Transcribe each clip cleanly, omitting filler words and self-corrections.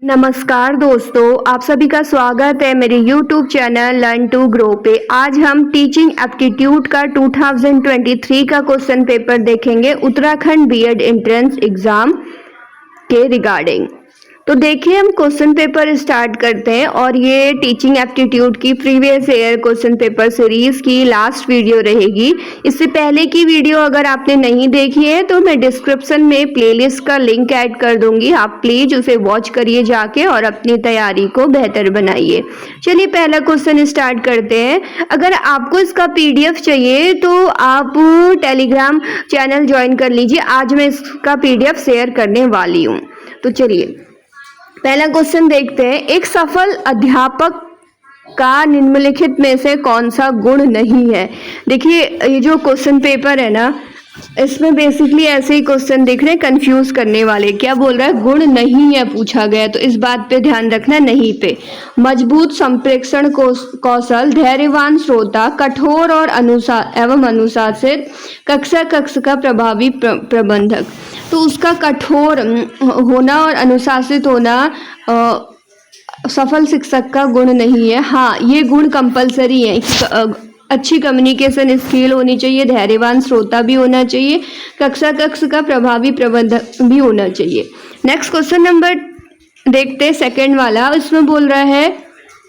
नमस्कार दोस्तों, आप सभी का स्वागत है मेरे YouTube channel learn to grow पे। आज हम टीचिंग एप्टीट्यूड का 2023 का क्वेश्चन पेपर देखेंगे उत्तराखंड बीएड एंट्रेंस एग्जाम के रिगार्डिंग। तो देखिए, हम क्वेश्चन पेपर स्टार्ट करते हैं और ये टीचिंग एप्टीट्यूड की previous year question paper series की लास्ट वीडियो रहेगी। इससे पहले की वीडियो अगर आपने नहीं देखी है तो मैं डिस्क्रिप्शन में प्लेलिस्ट का लिंक ऐड कर दूंगी, आप प्लीज उसे वॉच करिए जाके और अपनी तैयारी को बेहतर बनाइए। चलिए पहला क्वेश्चन स्टार्ट करते हैं। अगर आपको इसका PDF चाहिए तो आप टेलीग्राम चैनल ज्वाइन कर लीजिए, आज मैं इसका PDF शेयर करने वाली हूँ। तो चलिए पहला क्वेश्चन देखते हैं। एक सफल अध्यापक का निम्नलिखित में से कौन सा गुण नहीं है। देखिए, ये जो क्वेश्चन पेपर है ना, इसमें बेसिकली ऐसे ही क्वेश्चन दिख रहे हैं कंफ्यूज करने वाले। क्या बोल रहा है, गुण नहीं है पूछा गया, तो इस बात पे ध्यान रखना, नहीं पे। मजबूत संप्रेषण कौशल, धैर्यवान श्रोता, कठोर और अनुशासित, कक्षा कक्ष का प्रभावी प्रबंधक। तो उसका कठोर होना और अनुशासित होना सफल शिक्षक का गुण नहीं है। हाँ, ये गुण कंपलसरी है। अच्छी कम्युनिकेशन स्किल होनी चाहिए, धैर्यवान श्रोता भी होना चाहिए, कक्षा कक्ष का प्रभावी प्रबंधक भी होना चाहिए। नेक्स्ट क्वेश्चन नंबर देखते हैं, सेकंड वाला। इसमें बोल रहा है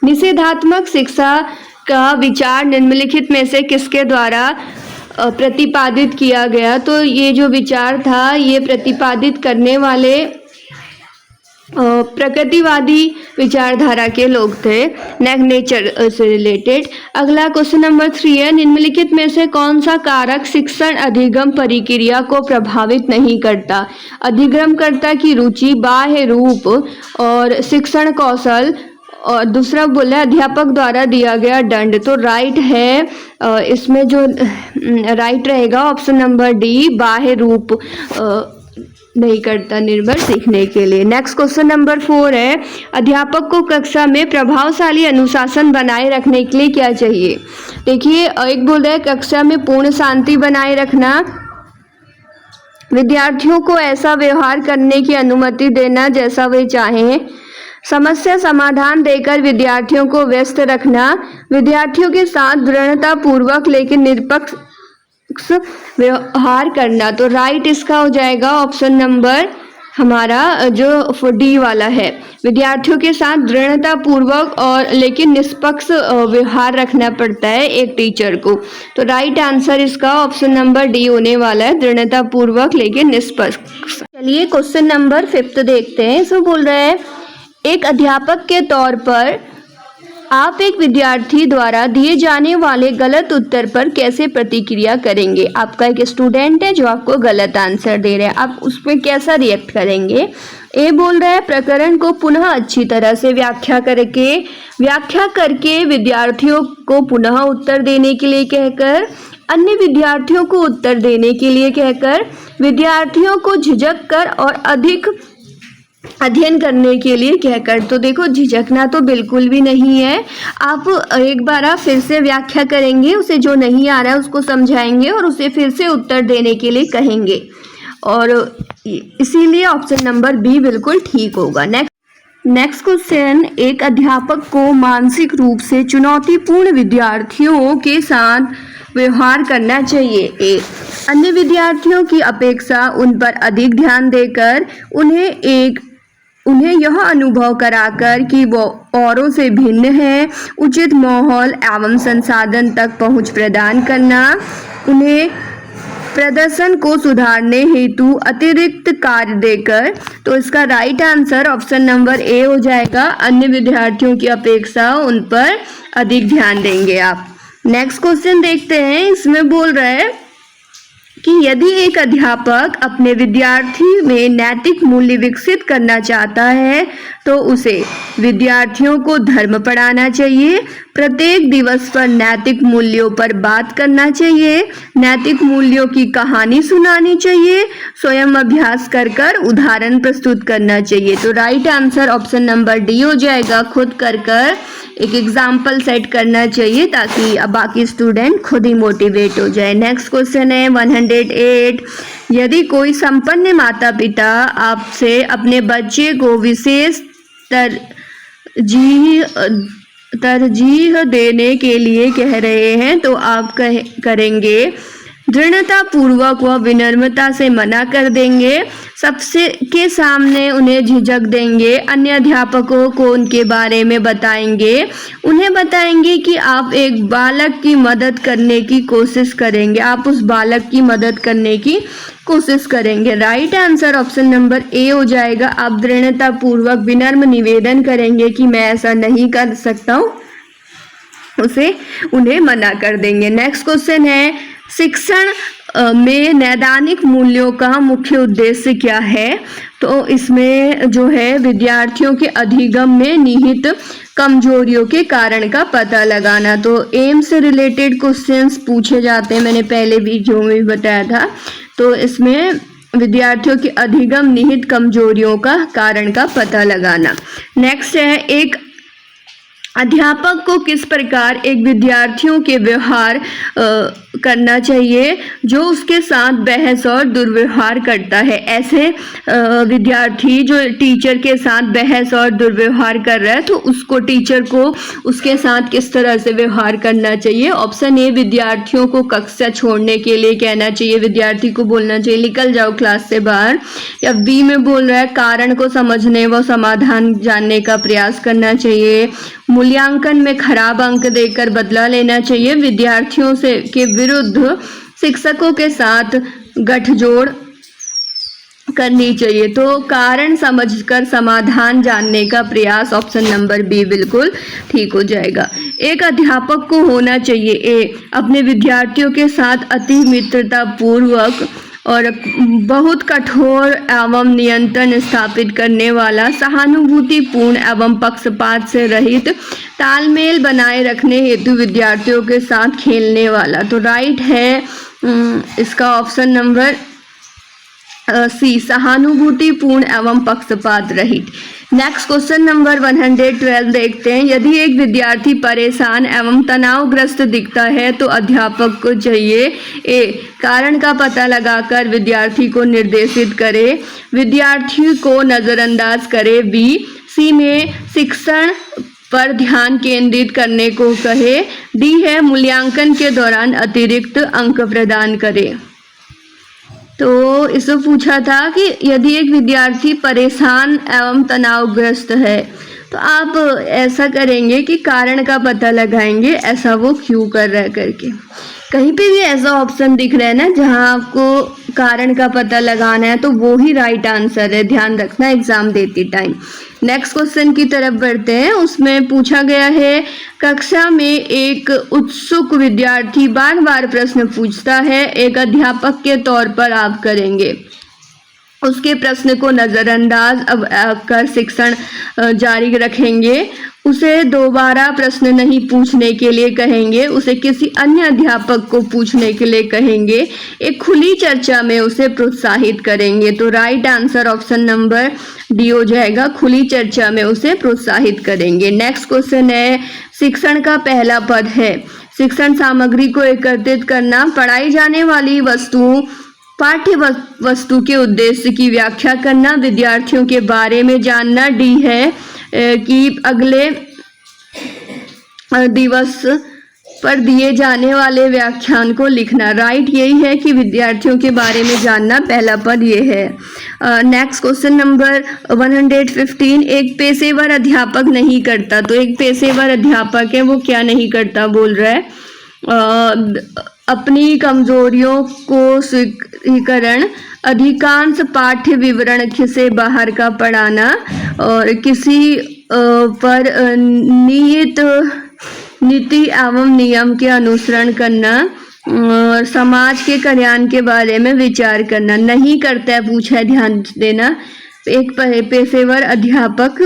निषेधात्मक शिक्षा का विचार निम्नलिखित में से किसके द्वारा प्रतिपादित किया गया। तो ये जो विचार था, ये प्रतिपादित करने वाले प्रकृतिवादी विचारधारा के लोग थे, नेचर से रिलेटेड। अगला क्वेश्चन नंबर 3 है, निम्नलिखित में से कौन सा कारक शिक्षण अधिगम प्रक्रिया को प्रभावित नहीं करता। अधिगमकर्ता की रुचि, बाह्य रूप और शिक्षण कौशल, और दूसरा बोला अध्यापक द्वारा दिया गया दंड। तो राइट है, इसमें जो राइट रहेगा ऑप्शन नंबर डी, बाह्य रूप नहीं करता निर्भर सीखने के लिए। नेक्स्ट क्वेश्चन नंबर 4 है, अध्यापक को कक्षा में प्रभावशाली अनुशासन बनाए रखने के लिए क्या चाहिए। देखिए, एक बोल रहा है कक्षा में पूर्ण शांति बनाए रखना, विद्यार्थियों को ऐसा व्यवहार करने की अनुमति देना जैसा वे चाहें, समस्या समाधान देकर विद्यार्थियों को व्यस्त रखना, विद्यार्थियों के साथ दृढ़ता पूर्वक लेकिन निरपेक्ष व्यवहार करना। तो राइट इसका हो जाएगा ऑप्शन नंबर हमारा जो डी वाला है, विद्यार्थियों के साथ दृढ़ता पूर्वक और लेकिन निष्पक्ष व्यवहार रखना पड़ता है एक टीचर को। तो राइट आंसर इसका ऑप्शन नंबर डी होने वाला है, दृढ़ता पूर्वक लेकिन निष्पक्ष। चलिए क्वेश्चन नंबर 5 देखते हैं। इसमें बोल रहा है एक अध्यापक के तौर पर आप एक विद्यार्थी द्वारा दिए जाने वाले गलत उत्तर पर कैसे प्रतिक्रिया करेंगे। आपका एक स्टूडेंट है जो आपको गलत आंसर दे रहा है, आप उस पर कैसा रिएक्ट करेंगे। ए बोल रहा है प्रकरण को पुनः अच्छी तरह से व्याख्या करके विद्यार्थियों को पुनः उत्तर देने के लिए कहकर, अन्य विद्यार्थियों को उत्तर देने के लिए कहकर, विद्यार्थियों को झिझक कर और अधिक अध्ययन करने के लिए कहकर। तो देखो, झिझकना तो बिल्कुल भी नहीं है। आप एक बार फिर से व्याख्या करेंगे, उसे जो नहीं आ रहा है उसको समझाएंगे और उसे फिर से उत्तर देने के लिए कहेंगे, और इसीलिए ऑप्शन नंबर बी बिल्कुल ठीक होगा। नेक्स्ट क्वेश्चन, एक अध्यापक को मानसिक रूप से चुनौतीपूर्ण विद्यार्थियों के साथ व्यवहार करना चाहिए। ए, अन्य विद्यार्थियों की अपेक्षा उन पर अधिक ध्यान देकर उन्हें यह अनुभव कराकर कि वो औरों से भिन्न है, उचित माहौल एवं संसाधन तक पहुंच प्रदान करना, उन्हें प्रदर्शन को सुधारने हेतु अतिरिक्त कार्य देकर। तो इसका right answer option number A हो जाएगा, अन्य विद्यार्थियों की अपेक्षा उन पर अधिक ध्यान देंगे आप। नेक्स्ट क्वेश्चन देखते हैं। इसमें बोल रहा है कि यदि एक अध्यापक अपने विद्यार्थी में नैतिक मूल्य विकसित करना चाहता है तो उसे विद्यार्थियों को धर्म पढ़ाना चाहिए, प्रत्येक दिवस पर नैतिक मूल्यों पर बात करना चाहिए, नैतिक मूल्यों की कहानी सुनानी चाहिए, स्वयं अभ्यास कर उदाहरण प्रस्तुत करना चाहिए। तो right answer option number D हो जाएगा, खुद कर एक एग्जाम्पल सेट करना चाहिए ताकि अब बाकी स्टूडेंट खुद ही मोटिवेट हो जाए। नेक्स्ट क्वेश्चन है 108, यदि कोई संपन्न माता पिता आपसे अपने बच्चे को विशेष तरजीह देने के लिए कह रहे हैं तो आप करेंगे दृढ़ता पूर्वक व विनम्रता से मना कर देंगे, सबसे के सामने उन्हें झिझक देंगे, अन्य अध्यापकों को उनके बारे में बताएंगे, उन्हें बताएंगे कि आप एक बालक की मदद करने की कोशिश करेंगे, आप उस बालक की मदद करने की कोशिश करेंगे। Right answer option number A हो जाएगा। आप दृढ़ता पूर्वक विनम्र निवेदन करेंगे कि मैं ऐसा नहीं कर सकता हूँ, उन्हें मना कर देंगे। नेक्स्ट क्वेश्चन है, शिक्षण में नैदानिक मूल्यों का मुख्य उद्देश्य क्या है? तो इसमें जो है विद्यार्थियों के अधिगम में निहित कमजोरियों के कारण का पता लगाना। तो एम से रिलेटेड क्वेश्चंस पूछे जाते हैं, मैंने पहले वीडियो में भी बताया था। तो इसमें विद्यार्थियों के अधिगम निहित कमजोरियों का कारण का पता लगाना। नेक्स्ट है, एक अध्यापक को किस प्रकार एक विद्यार्थियों के व्यवहार करना चाहिए जो उसके साथ बहस और दुर्व्यवहार करता है। ऐसे विद्यार्थी जो टीचर के साथ बहस और दुर्व्यवहार कर रहा है तो उसको टीचर को उसके साथ किस तरह से व्यवहार करना चाहिए। ऑप्शन ए, विद्यार्थियों को कक्षा छोड़ने के लिए कहना चाहिए, विद्यार्थी को बोलना चाहिए निकल जाओ क्लास से बाहर। या बी में बोल रहा है कारण को समझने व समाधान जानने का प्रयास करना चाहिए, मूल्यांकन में खराब अंक देकर बदला लेना चाहिए, विद्यार्थियों से के विरुद्ध शिक्षकों के साथ गठजोड़ करनी चाहिए। तो कारण समझकर समाधान जानने का प्रयास, ऑप्शन नंबर बी बिल्कुल ठीक हो जाएगा। एक अध्यापक को होना चाहिए ए, अपने विद्यार्थियों के साथ अति मित्रता पूर्वक और बहुत कठोर एवं नियंत्रण स्थापित करने वाला, सहानुभूतिपूर्ण एवं पक्षपात से रहित, तालमेल बनाए रखने हेतु विद्यार्थियों के साथ खेलने वाला। तो राइट है इसका ऑप्शन नंबर सी, सहानुभूतिपूर्ण एवं पक्षपात रहित। नेक्स्ट क्वेश्चन नंबर 112 देखते हैं। यदि एक विद्यार्थी परेशान एवं तनावग्रस्त दिखता है तो अध्यापक को चाहिए ए, कारण का पता लगाकर विद्यार्थी को निर्देशित करे, विद्यार्थी को नजरअंदाज करे, बी, सी में शिक्षण पर ध्यान केंद्रित करने को कहे, डी है मूल्यांकन के दौरान अतिरिक्त अंक प्रदान करे। तो इससे पूछा था कि यदि एक विद्यार्थी परेशान एवं तनावग्रस्त है तो आप ऐसा करेंगे कि कारण का पता लगाएंगे, ऐसा वो क्यों कर रहा है करके। कहीं पे भी ऐसा ऑप्शन दिख रहा है ना जहां आपको कारण का पता लगाना है तो वो ही राइट आंसर है, ध्यान रखना एग्जाम देते टाइम। नेक्स्ट क्वेश्चन की तरफ बढ़ते हैं। उसमें पूछा गया है, कक्षा में एक उत्सुक विद्यार्थी बार बार प्रश्न पूछता है, एक अध्यापक के तौर पर आप करेंगे उसके प्रश्न को नज़रअंदाज कर शिक्षण जारी रखेंगे, उसे दोबारा प्रश्न नहीं पूछने के लिए कहेंगे, उसे किसी अन्य अध्यापक को पूछने के लिए कहेंगे, एक खुली चर्चा में उसे प्रोत्साहित करेंगे। तो right answer option number D हो जाएगा, खुली चर्चा में उसे प्रोत्साहित करेंगे। नेक्स्ट क्वेश्चन है, शिक्षण का पहला पद है शिक्षण सामग्री को एकत्रित करना, पढ़ाई जाने वाली पाठ्य वस्तु के उद्देश्य की व्याख्या करना, विद्यार्थियों के बारे में जानना, डी है कि अगले दिवस पर दिए जाने वाले व्याख्यान को लिखना। राइट यही है कि विद्यार्थियों के बारे में जानना, पहला पद ये है। नेक्स्ट क्वेश्चन नंबर 115, एक पेशेवर अध्यापक नहीं करता। तो एक पेशेवर अध्यापक है वो क्या नहीं करता बोल रहा है, अपनी कमजोरियों को स्वीकरण, अधिकांश पाठ्य विवरण से बाहर का पढ़ाना और किसी पर निहित नीति एवं नियम के अनुसरण करना और समाज के कल्याण के बारे में विचार करना। नहीं करता है पूछा है, ध्यान देना। एक पेशेवर अध्यापक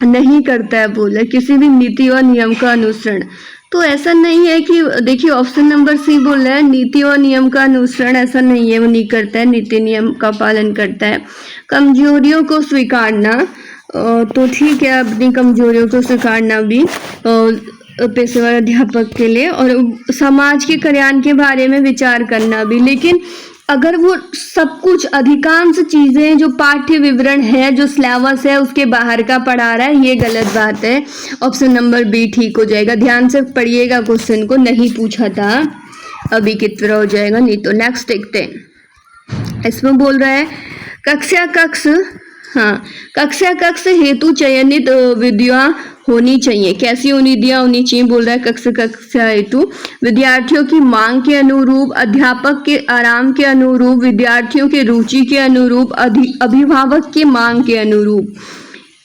नहीं करता है बोले किसी भी नीति और नियम का अनुसरण। तो ऐसा नहीं है कि देखिए ऑप्शन नंबर सी बोल रहा है नीति और नियम का अनुसरण, ऐसा नहीं है, वो नहीं करता है, नीति नियम का पालन करता है। कमजोरियों को स्वीकारना, तो ठीक है अपनी कमजोरियों को स्वीकारना भी पेशेवर अध्यापक के लिए, और समाज के कल्याण के बारे में विचार करना भी। लेकिन अगर वो सब कुछ अधिकांश चीज़ें जो पाठ्य विवरण है, जो सिलेबस है, उसके बाहर का पढ़ा रहा है, ये गलत बात है। ऑप्शन नंबर बी ठीक हो जाएगा। ध्यान से पढ़िएगा, क्वेश्चन को नहीं पूछा था, अभी की तरह हो जाएगा नहीं तो। नेक्स्ट देखते हैं, इसमें बोल रहा है कक्षा कक्ष हेतु चयनित विधियां होनी चाहिए। कैसी विधियां होनी चाहिए बोल रहा है। कक्षा हेतु विद्यार्थियों की मांग के अनुरूप, अध्यापक के आराम के अनुरूप, विद्यार्थियों के रुचि के अनुरूप, अभिभावक की मांग के अनुरूप।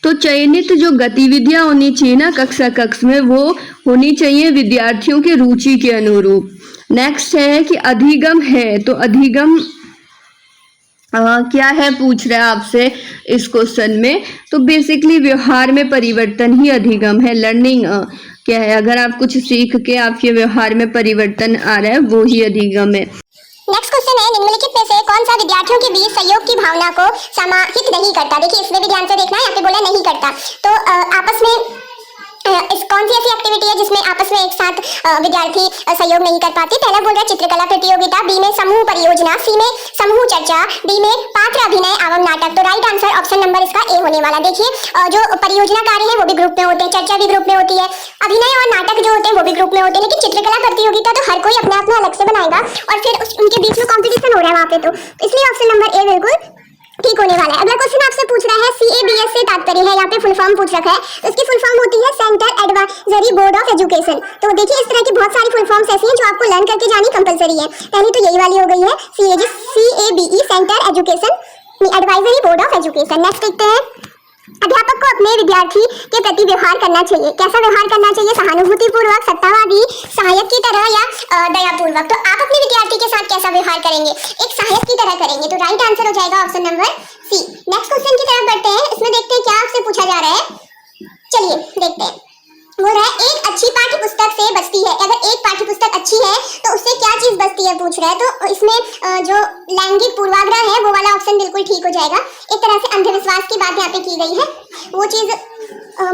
तो चयनित जो गतिविधियां होनी चाहिए ना कक्ष में, वो होनी चाहिए विद्यार्थियों के रुचि के अनुरूप। नेक्स्ट है कि अधिगम है, तो अधिगम क्या है पूछ रहा है आपसे इस क्वेश्चन में। तो बेसिकली व्यवहार में परिवर्तन ही अधिगम है। लर्निंग क्या है, अगर आप कुछ सीख के आपके व्यवहार में परिवर्तन आ रहा है, वो ही अधिगम है। नेक्स्ट क्वेश्चन है, निम्नलिखित में से कौन सा विद्यार्थियों के बीच सहयोग की भावना को समाहित नहीं करता। देखिए इसमें भी ध्यान से देखना है, यहाँ पे बोला नहीं करता। तो आपस में इस कौन सी ऐसी एक्टिविटी है जिसमें आपस में एक साथ विद्यार्थी सहयोग नहीं कर पाते। पहला बोल रहा है चित्रकला प्रतियोगिता, बी में समूह परियोजना, सी में समूह चर्चा, डी में पात्र अभिनय एवं नाटक। तो राइट आंसर ऑप्शन नंबर इसका ए होने वाला। देखिए जो परियोजना कार्य है वो भी ग्रुप में होते हैं, चर्चा भी ग्रुप में होती है, अभिनय और नाटक जो होते हैं वो भी ग्रुप में होते हैं, लेकिन चित्रकला प्रतियोगिता तो हर कोई अपने आप में अलग से बनाएगा और फिर उनके बीच में कॉम्पिटिशन हो रहा है वहाँ पे। तो इसलिए ऑप्शन नंबर ए बिल्कुल ठीक होने वाला है। अगला क्वेश्चन आपसे पूछ रहा है CABS से तात्पर्य है, यहाँ पे फुल फॉर्म पूछ रखा है। तो इसकी फुल फॉर्म होती है centre advisory board of education. तो देखिए इस तरह की बहुत सारी फुल फॉर्म्स ऐसी हैं जो आपको लर्न करके जानी कंपलसरी है। पहली तो यही वाली हो गई है CABE centre education advisory board of education. Next देखते हैं, अध्यापक को अपने विद्यार्थी के प्रति व्यवहार करना चाहिए। कैसा व्यवहार करना चाहिए? सहानुभूतिपूर्वक, सत्तावादी, सहायक की तरह या दयापूर्वक। तो आप अपने विद्यार्थी के साथ कैसा व्यवहार करेंगे? एक सहायक की तरह करेंगे। तो राइट आंसर हो जाएगा option number C. Next question की तरफ बढ़ते हैं, इसमें देखते हैं क्या आपसे पूछा जा रहा है। चलिए देखते हैं, बोल रहा है एक अच्छी पाठ्य पुस्तक से बचती है। अगर एक पाठ्य पुस्तक अच्छी है तो उससे क्या चीज बचती है पूछ रहा है। तो इसमें जो लैंगिक पूर्वाग्रह है वो वाला ऑप्शन बिल्कुल ठीक हो जाएगा। एक तरह से अंधविश्वास की बात यहाँ पे की गई है, वो चीज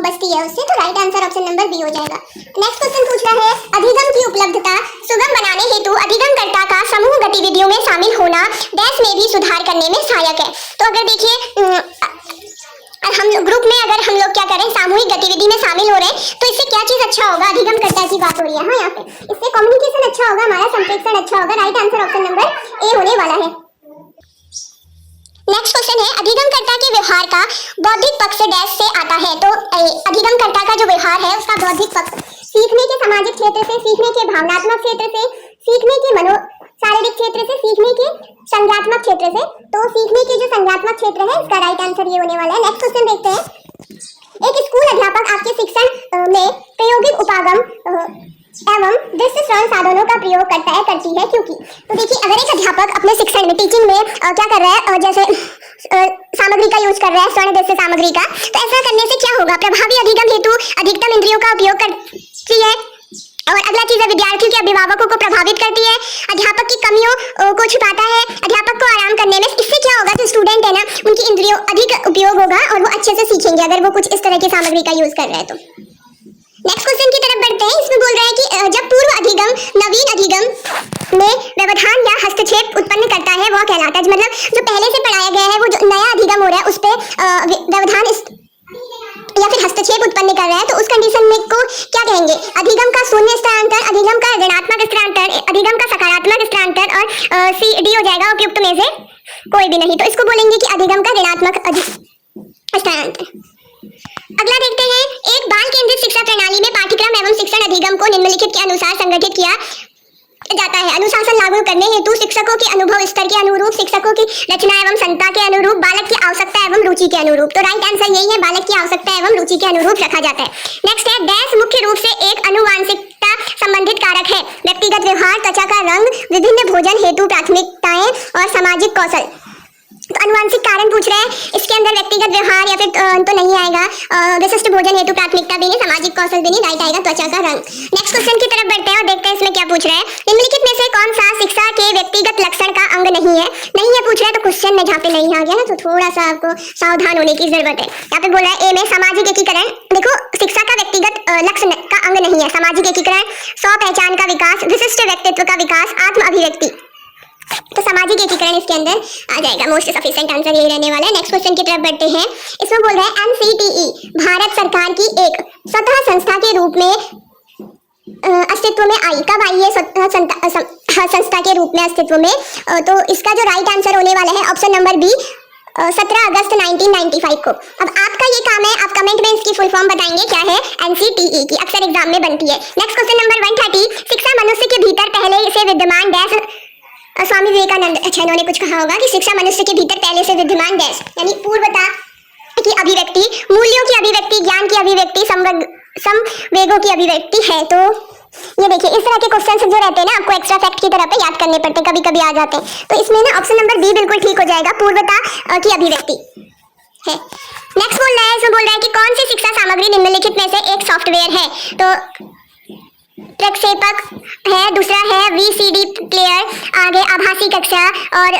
बचती है उससे। तो right answer option number B हो जाएगा। नेक्स्ट क्वेश्चन पूछ रहा है अधिगम की उपलब्धता सुगम बनाने हेतु अधिगमकर्ता का समूह गतिविधियों में शामिल होना डैश में भी सुधार करने में सहायक है। तो अगर देखिए हम लोग ग्रुप में अगर हम लोग क्या करें, सामूहिक गतिविधि में शामिल हो रहे हैं, तो इससे क्या चीज अच्छा होगा? अधिगमकर्ता की बात हो रही है। हाँ यहाँ पे इससे कम्युनिकेशन अच्छा होगा, हमारा संप्रेषण अच्छा होगा। Right answer option number A होने वाला है। नेक्स्ट क्वेश्चन है अधिगमकर्ता के व्यवहार का बौद्धिक पक्ष डैश से आता है। तो अधिगमकर्ता का जो व्यवहार है उसका बौद्धिक पक्ष सीखने के सामाजिक क्षेत्र से, सीखने के भावनात्मक क्षेत्र से, सीखने के शारीरिक क्षेत्र से, सीखने के संज्ञात्मक क्षेत्र से। तो सीखने के जो संज्ञात्मक क्षेत्र है इसका राइट आंसर ये होने वाला है। नेक्स्ट क्वेश्चन देखते हैं, एक स्कूल अध्यापक आपके शिक्षण में प्रायोगिक उपागम एवं दृश्य श्रवण साधनों का प्रयोग करता है करती है क्योंकि। तो देखिए अगर एक अध्यापक अपने शिक्षण में टीचिंग में क्या कर रहा है, जैसे सामग्री का यूज कर रहा है, श्रवण दृश्य सामग्री का, तो ऐसा करने से क्या होगा? प्रभावी अधिगम हेतु अधिकतम इंद्रियों का उपयोग करती है। और अगला चीज है विद्यार्थियों के अभिभावकों को प्रभावित करती है, अध्यापक की कमियों को छुपाता है, अध्यापक को आराम करने में। इससे क्या होगा? जो स्टूडेंट है ना उनकी इंद्रियों अधिक उपयोग होगा और वो अच्छे से सीखेंगे अगर वो कुछ इस तरह की सामग्री का यूज कर रहे हैं तो। नेक्स्ट क्वेश्चन की तरफ बढ़ते हैं, इसमें बोल रहा है कि जब पूर्व अधिगम नवीन अधिगम में व्यवधान या हस्तक्षेप उत्पन्न करता है वह कहलाता है। मतलब जो पहले से पढ़ाया गया है वो जो नया अधिगम हो रहा है उस पर व्यवधान या फिर हस्तक्षेप उत्पन्न कर रहा है, तो उस कंडीशन में को क्या कहेंगे? अधिगम का शून्य स्थानांतर, अधिगम का ऋणात्मक स्थानांतर, अधिगम का सकारात्मक स्थानांतर और सी डी हो जाएगा उपयुक्त में से कोई भी नहीं। तो इसको बोलेंगे कि अधिगम का ऋणात्मक स्थानांतर। अगला देखते हैं, एक बाल केंद्रित शिक्षा प्रणाली में पाठ्यक्रम एवं शिक्षण अधिगम को निम्नलिखित के अनुसार संगठित किया जाता है। अनुशासन लागू करने हेतु शिक्षकों के अनुभव स्तर के अनुरूप, शिक्षकों की रचना एवं क्षमता के अनुरूप, बालक की आवश्यकता एवं रुचि के अनुरूप। तो राइट आंसर यही है, बालक की आवश्यकता एवं रुचि के अनुरूप रखा जाता है। नेक्स्ट है डैश मुख्य रूप से एक अनुवांशिकता संबंधित कारक है। व्यक्तिगत व्यवहार, त्वचा का रंग, विभिन्न भोजन हेतु प्राथमिकताएं और सामाजिक कौशल। तो अनुवांशिक कारण पूछ रहे हैं, इसके अंदर व्यक्तिगत व्यवहार या फिर तो नहीं आएगा, विशिष्ट भोजन हेतु प्राथमिकता भी नहीं, सामाजिक कौशल भी नहीं, राइट आएगा त्वचा का रंग। नेक्स्ट क्वेश्चन की तरफ बढ़ते हैं और देखते हैं इसमें क्या पूछ रहा है। निम्नलिखित में से कौन सा शिक्षा के व्यक्तिगत लक्षण का अंग नहीं है? नहीं है पूछ रहा है, तो क्वेश्चन में जहाँ पे नहीं आ गया ना तो थोड़ा सा आपको सावधान होने की जरूरत है। यहाँ पे बोल रहा है ए में सामाजिक एकीकरण। देखो शिक्षा का व्यक्तिगत लक्षण का अंग नहीं है। सामाजिक एकीकरण, स्व पहचान का विकास, विशिष्ट व्यक्तित्व का विकास, आत्म अभिव्यक्ति। तो सामाजिक एकीकरण इसके अंदर आ जाएगा। मोस्ट सफिशिएंट आंसर यही रहने वाला है। नेक्स्ट क्वेश्चन की तरफ बढ़ते हैं। इसमें बोल रहा है एनसीटीई भारत सरकार की एक स्वतः संस्था के रूप में अस्तित्व में आई। कब आई है संस्था के रूप में अस्तित्व में? तो इसका जो राइट आंसर होने वाला है ऑप्शन नंबर बी 17 अगस्त 1995 को। अब आपका ये काम है, आप कमेंट में इसकी फुल फॉर्म बताएंगे क्या है एनसीटीई की, अक्सर एग्जाम में बनती है। नेक्स्ट क्वेश्चन नंबर 130, शिक्षा मनुष्य के भीतर पहले से विद्यमान डैश स्वामी विवेकानंद, अच्छा इन्होंने कुछ कहा होगा कि शिक्षा मनुष्य के भीतर पहले से विद्यमान डैश यानी पूर्वता की अभिव्यक्ति, मूल्यों की अभिव्यक्ति, ज्ञान की अभिव्यक्ति, संवेगों की अभिव्यक्ति है। तो ये देखिए इस तरह के क्वेश्चन जो रहते हैं ना आपको एक्स्ट्रा फैक्ट की तरह पे याद करने पड़ते हैं, कभी कभी आ जाते हैं। तो इसमें ना ऑप्शन नंबर बी बिल्कुल ठीक हो जाएगा, पूर्वता की अभिव्यक्ति है। नेक्स्ट बोल रहा है, इसमें बोल रहा है कि कौन सी शिक्षा सामग्री निम्नलिखित में से एक सॉफ्टवेयर है? तो प्रक्षेपक है, दूसरा है वीसीडी प्लेयर, आगे आभासी कक्षा और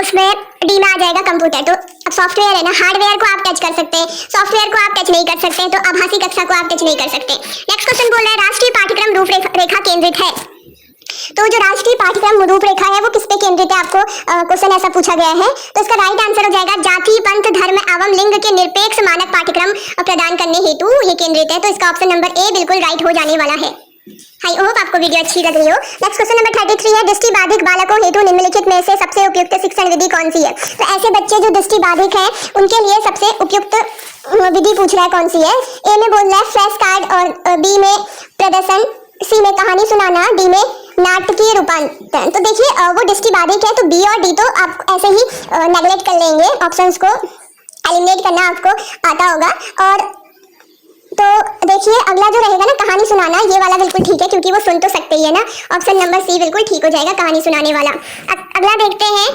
उसमें डी में आ जाएगा कंप्यूटर। तो अब सॉफ्टवेयर है ना, हार्डवेयर को आप टच कर सकते हैं, सॉफ्टवेयर को आप टच नहीं कर सकते, तो आभासी कक्षा को आप टच नहीं कर सकते। नेक्स्ट क्वेश्चन बोल रहा है राष्ट्रीय पाठ्यक्रम रूपरेखा केंद्रित है। तो जो राष्ट्रीय पाठ्यक्रम रूपरेखा है वो किस पे केंद्रित है? आपको क्वेश्चन ऐसा पूछा गया है। तो इसका राइट आंसर हो जाएगा जाति, पंथ, धर्म एवं लिंग के निरपेक्ष मानक पाठ्यक्रम प्रदान करने हेतु ये केंद्रित है। तो इसका ऑप्शन नंबर ए बिल्कुल राइट हो जाने वाला है। आई होप आपको वीडियो अच्छी लग रही हो। नेक्स्ट क्वेश्चन नंबर 33 है दृष्टि बाधिक बालकों हेतु निम्नलिखित में से सबसे उपयुक्त शिक्षण विधि कौन सी है? तो ऐसे बच्चे जो दृष्टि बाधिक हैं उनके लिए सबसे उपयुक्त विधि पूछ रहा है कौन सी है। ए में बोल रहा है फ्लैश कार्ड, और बी में प्रदर्शन, सी में कहानी सुनाना, डी में नाटकीय रूपांतरण। तो देखिए वो दृष्टि बाधिक है तो बी और डी तो आप ऐसे ही नेगलेक्ट कर लेंगे, ऑप्शंस को एलिमिनेट करना आपको आता होगा। और तो देखिए अगला जो रहेगा ना कहानी सुनाना, ये वाला बिल्कुल ठीक है क्योंकि वो सुन तो सकते ही है ना, ऑप्शन नंबर सी बिल्कुल ठीक हो जाएगा कहानी सुनाने वाला। अगला देखते हैं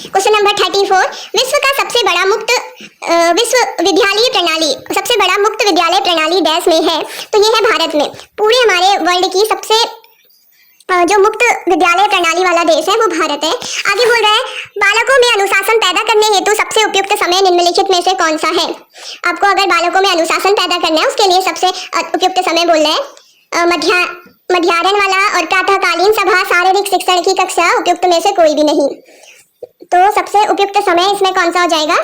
क्वेश्चन नंबर 34, विश्व का सबसे बड़ा मुक्त विश्वविद्यालय प्रणाली, सबसे बड़ा मुक्त विद्यालय प्रणाली देश में है। तो ये है भारत में, पूरे हमारे वर्ल्ड की सबसे जो मुक्त विद्यालय प्रणाली वाला देश है वो भारत है। आगे बोल रहा है बालकों में अनुशासन पैदा करने हेतु सबसे उपयुक्त समय निम्नलिखित में से कौन सा है? आपको अगर बालकों में अनुशासन पैदा करना है उसके लिए सबसे उपयुक्त समय बोल रहा है मध्याह्न वाला और प्रातःकालीन सभा, शारीरिक शिक्षण की कक्षा, उपयुक्त में से कोई भी नहीं। तो सबसे उपयुक्त समय इसमें कौन सा हो जाएगा?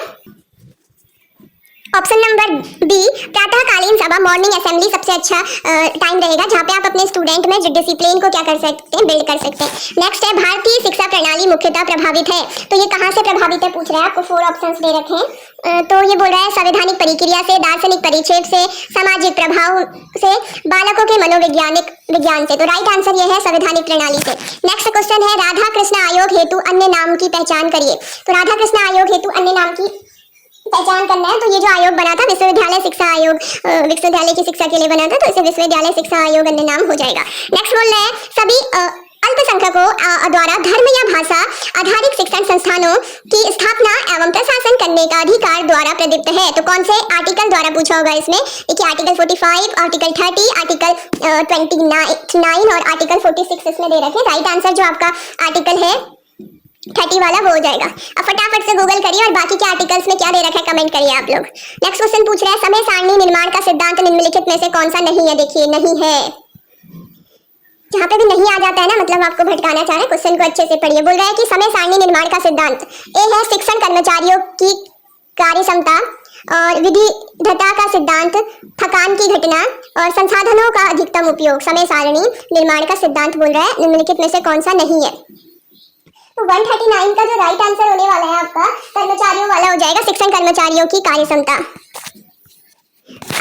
ऑप्शन नंबर बी प्रातःकालीन सभा, मॉर्निंग असेंबली सबसे अच्छा टाइम रहेगा जहाँ पे आप अपने स्टूडेंट में डिसिप्लिन को क्या कर सकते हैं, बिल्ड कर सकते हैं। नेक्स्ट है भारतीय शिक्षा प्रणाली मुख्यतः प्रभावित है। तो ये कहाँ से प्रभावित है पूछ रहा है, आपको 4 ऑप्शंस दे रखे हैं। तो ये बोल रहा है संवैधानिक प्रक्रिया से, दार्शनिक परिक्षेप से, सामाजिक प्रभाव से, बालकों के मनोवैज्ञानिक विज्ञान से। तो राइट आंसर ये है संवैधानिक प्रणाली से। नेक्स्ट क्वेश्चन है राधा कृष्ण आयोग हेतु अन्य नाम की पहचान करिए। तो राधा कृष्ण आयोग हेतु अन्य नाम की पहचान करना है। तो ये जो आयोग बना था विश्वविद्यालय शिक्षा आयोग, विश्वविद्यालय की शिक्षा के लिए बना था, तो इसे विश्वविद्यालय शिक्षा आयोग अन्य नाम हो जाएगा। नेक्स्ट बोल रहे हैं सभी अल्पसंख्यकों द्वारा धर्म या भाषा आधारित शिक्षण संस्थानों की स्थापना एवं प्रशासन करने का अधिकार द्वारा प्रदत्त है। तो कौन से आर्टिकल द्वारा पूछा होगा इसमें? देखिए आर्टिकल 45, आर्टिकल 30, आर्टिकल 29 और आर्टिकल 46 इसमें दे रखे। राइट आंसर जो आपका आर्टिकल है 30 वाला वो हो जाएगा। अब फटाफट से गूगल करिए और बाकी के आर्टिकल्स में क्या दे रखा है कमेंट करिए आप लोग। नेक्स्ट क्वेश्चन पूछ रहा है समय सारणी निर्माण का सिद्धांत निम्नलिखित में से कौन सा नहीं है? देखिए नहीं है, जहाँ पे भी नहीं आ जाता है ना मतलब आपको भटकाना चाह रहे हैं, क्वेश्चन को अच्छे से पढ़िए। बोल रहा है कि समय सारणी निर्माण का सिद्धांत ए है शिक्षण कर्मचारियों की कार्य क्षमता और विविधता का सिद्धांत, थकान की घटना और संसाधनों का अधिकतम उपयोग। समय सारणी निर्माण का सिद्धांत बोल रहा है निम्नलिखित में से कौन सा नहीं है? तो 139 का जो राइट आंसर होने वाला है आपका कर्मचारियों वाला हो जाएगा, शिक्षण कर्मचारियों की कार्य क्षमता।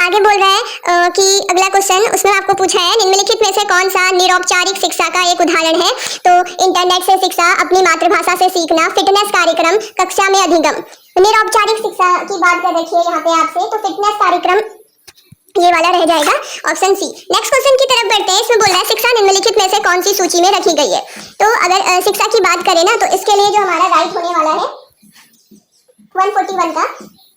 आगे बोल रहा है कि अगला क्वेश्चन उसमें आपको पूछा है निम्नलिखित में से कौन सा निरौपचारिक शिक्षा का एक उदाहरण है? तो इंटरनेट से शिक्षा, अपनी मातृभाषा से सीखना, फिटनेस कार्यक्रम, कक्षा में अधिगम। निरौपचारिक शिक्षा की बात कर रखी है यहाँ पे आपसे, तो फिटनेस कार्यक्रम ये वाला रह जाएगा ऑप्शन सी। नेक्स्ट क्वेश्चन की तरफ बढ़ते हैं। इसमें बोल रहा है शिक्षा निम्नलिखित में से कौन सी सूची में रखी गई है? तो अगर शिक्षा की बात करें ना तो इसके लिए जो हमारा राइट होने वाला है 141 का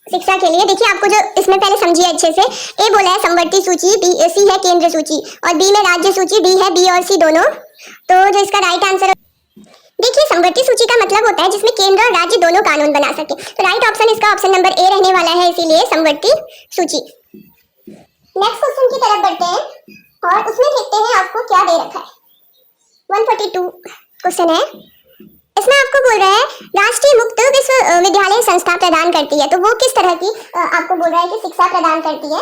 शिक्षा के लिए, देखिए आपको जो इसमें पहले समझिए अच्छे से। ए बोला है समवर्ती सूची, बी सी है केंद्र सूची और बी में राज्य सूची, डी है बी और सी दोनों। तो जो इसका राइट आंसर, देखिए समवर्ती सूची का मतलब होता है जिसमें केंद्र और राज्य दोनों कानून बना सके। तो राइट ऑप्शन इसका ऑप्शन नंबर ए रहने वाला है, इसीलिए समवर्ती सूची। नेक्स्ट क्वेश्चन की तरफ बढ़ते हैं और उसमें देखते हैं आपको क्या दे रखा है। 142 क्वेश्चन है इसमें आपको बोल रहा है राष्ट्रीय मुक्त विश्वविद्यालय संस्था प्रदान करती है, तो वो किस तरह की आपको बोल रहा है कि शिक्षा प्रदान करती है,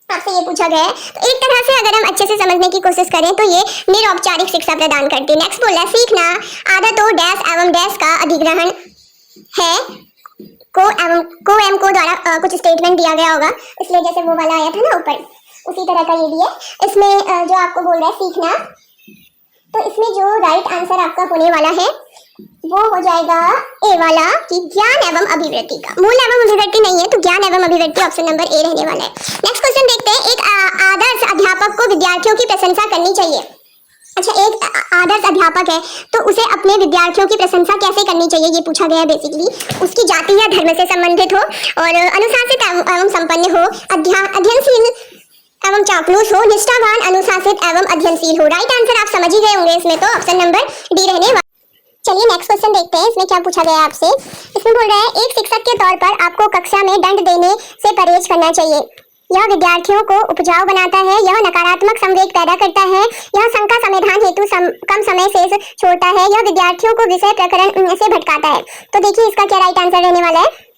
आपसे ये पूछा गया है। तो एक तरह से अगर हम अच्छे से समझने की कोशिश करें तो ये निरौपचारिक शिक्षा प्रदान करती है। नेक्स्ट बोल रहा है सीखना आदतों डैश एवं डैश का अधिग्रहण है को एवं को द्वारा कुछ स्टेटमेंट दिया गया होगा, इसलिए जैसे वो वाला आया था ना ऊपर, उसी तरह का ये भी है। इसमें जो आपको बोल रहा है सीखना, तो इसमें जो राइट आंसर आपका होने वाला है वो हो जाएगा ए वाला कि ज्ञान एवं अभिवृत्ति का। मूल एवं अभिवृत्ति नहीं है, तो ज्ञान एवं अभिवृत्ति ऑप्शन नंबर ए रहने वाला है। नेक्स्ट क्वेश्चन देखते हैं, एक आदर्श अध्यापक को विद्यार्थियों की प्रशंसा करनी चाहिए। अच्छा, एक आदर्श अध्यापक है तो उसे अपने विद्यार्थियों की प्रशंसा कैसे करनी चाहिए, ये पूछा गया है। बेसिकली उसकी जाति या धर्म से संबंधित हो और अनुशासित एवं संपन्न हो, अध्ययनशील एवं चापलूस हो, निष्ठावान, अनुशासित एवं अध्ययनशील हो। राइट आंसर आप समझ ही गए होंगे इसमें, तो ऑप्शन नंबर डी रहने वाला। चलिए नेक्स्ट क्वेश्चन देखते हैं, इसमें क्या पूछा गया है आपसे। इसमें बोल रहा है एक शिक्षक के तौर पर आपको कक्षा में दंड देने से परहेज करना चाहिए। यह विद्यार्थियों को उपजाऊ बनाता है, यह नकारात्मक संवेग पैदा करता है, यह शंका समाधान हेतु कम समय शेष छोड़ता है, यह विद्यार्थियों को विषय प्रकरण से भटकाता है। तो देखिए इसका क्या राइट आंसर रहने वाला है।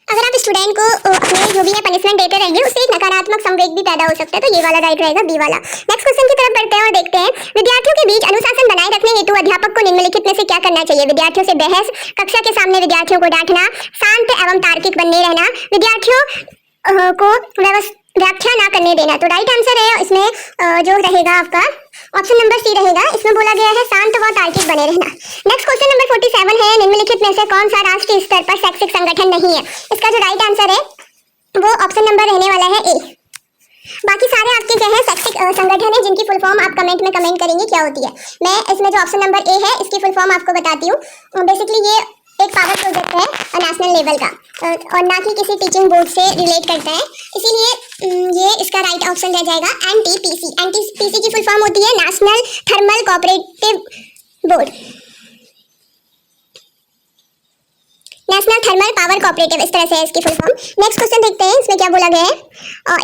अगर आप स्टूडेंट को अपने जो भी है पनिशमेंट देते रहेंगे उससे एक नकारात्मक संवेग भी पैदा हो सकता है, तो ये वाला राइट रहेगा, बी वाला। नेक्स्ट क्वेश्चन की तरफ बढ़ते हैं और देखते हैं विद्यार्थियों के बीच अनुशासन बनाए रखने हेतु अध्यापक को निम्नलिखित में से क्या करना चाहिए। विद्यार्थियों से बहस, कक्षा के सामने विद्यार्थियों को डांटना, शांत एवं तार्किक बने रहना, विद्यार्थियों को व्याख्या ना करने देना। तो राइट आंसर है इसमें जो रहेगा आपका ऑप्शन नंबर सी रहेगा। इसमें बोला गया है शांत व तार्किक बने रहना। नेक्स्ट क्वेश्चन नंबर 47 है, निम्नलिखित में से कौन सा राष्ट्रीय स्तर पर शैक्षिक संगठन नहीं है। इसका जो राइट आंसर है वो ऑप्शन नंबर रहने वाला है ए। बाकी सारे आपके क्या है शैक्षिक संगठन है जिनकी फुल फॉर्म आप कमेंट में कमेंट करेंगे क्या होती है। मैं इसमें जो ऑप्शन नंबर ए है इसकी फुल फॉर्म आपको बताती हूँ। बेसिकली ये एक पावर प्रोजेक्ट है नेशनल लेवल का और ना कि किसी टीचिंग बोर्ड से रिलेट करता है, इसीलिए ये इसका राइट ऑप्शन रह जाएगा एनटीपीसी। एनटीपीसी की फुल फॉर्म होती है national thermal cooperative board, national thermal power cooperative, इस तरह से है इसकी फुल फॉर्म। नेक्स्ट क्वेश्चन देखते हैं, इसमें क्या बोला गया है।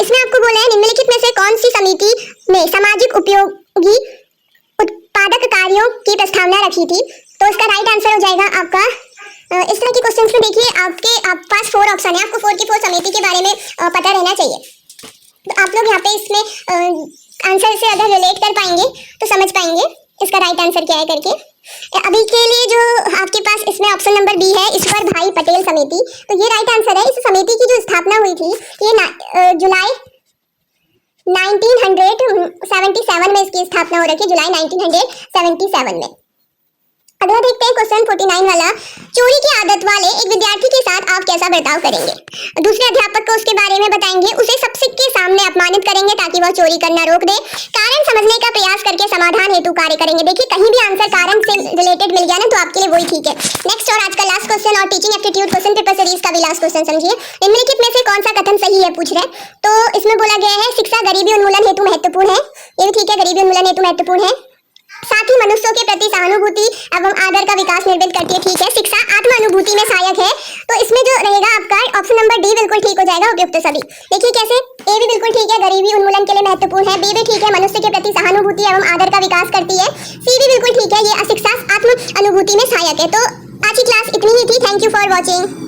इसमें आपको बोला है निम्नलिखित में से कौन सी समिति ने सामाजिक उपयोगी उत्पादक कार्यों की प्रस्तावना रखी थी। तो इसका राइट आंसर हो जाएगा आपका इस तरह के क्वेश्चंस में देखिए आप पास 4 ऑप्शन है, आपको 4 की 4 समिति के बारे में पता रहना चाहिए। तो आप लोग यहाँ पे इसमें आंसर से अगर रिलेट कर पाएंगे तो समझ पाएंगे इसका राइट आंसर क्या है करके। अभी के लिए जो आपके पास इसमें ऑप्शन नंबर बी है ईश्वर भाई पटेल समिति, तो ये राइट आंसर है। इस समिति की जो स्थापना हुई थी ये जुलाई 1977 में इसकी स्थापना हो रखी है, जुलाई 1977 में। अगला देखते हैं क्वेश्चन 49 वाला, चोरी की आदत वाले एक विद्यार्थी के साथ आप कैसा बर्ताव करेंगे। दूसरे अध्यापक को उसके बारे में बताएंगे, उसे सबके सामने अपमानित करेंगे ताकि वह चोरी करना रोक दे, कारण समझने का प्रयास करके समाधान हेतु कार्य करेंगे। देखिए कहीं भी आंसर कारण से रिलेटेड मिल गया ना तो आपके लिए वही ठीक है। नेक्स्ट और आज का लास्ट क्वेश्चन और teaching aptitude question paper series का भी लास्ट क्वेश्चन समझिए। निम्नलिखित में से कौन सा कथन सही है पूछ रहे, तो इसमें बोला गया है शिक्षा गरीबी उन्मूलन हेतु महत्वपूर्ण है, ये भी ठीक है, गरीबी उन्मूलन हेतु महत्वपूर्ण है। साथ ही मनुष्यों के प्रति सहानुभूति एवं आदर का विकास निर्मित करती है, ठीक है। शिक्षा आत्म अनुभूति में सहायक है, तो इसमें जो रहेगा आपका ऑप्शन नंबर डी बिल्कुल ठीक हो जाएगा, उपयुक्त सभी। देखिए कैसे, ए भी बिल्कुल ठीक है, गरीबी उन्मूलन के लिए महत्वपूर्ण है, बी भी ठीक है, मनुष्य के प्रति सहानुभूति एवं आदर का विकास करती है, सी भी बिल्कुल ठीक है, ये शिक्षा आत्म अनुभूति में सहायक है। तो आज की क्लास इतनी ही थी। Thank you for watching.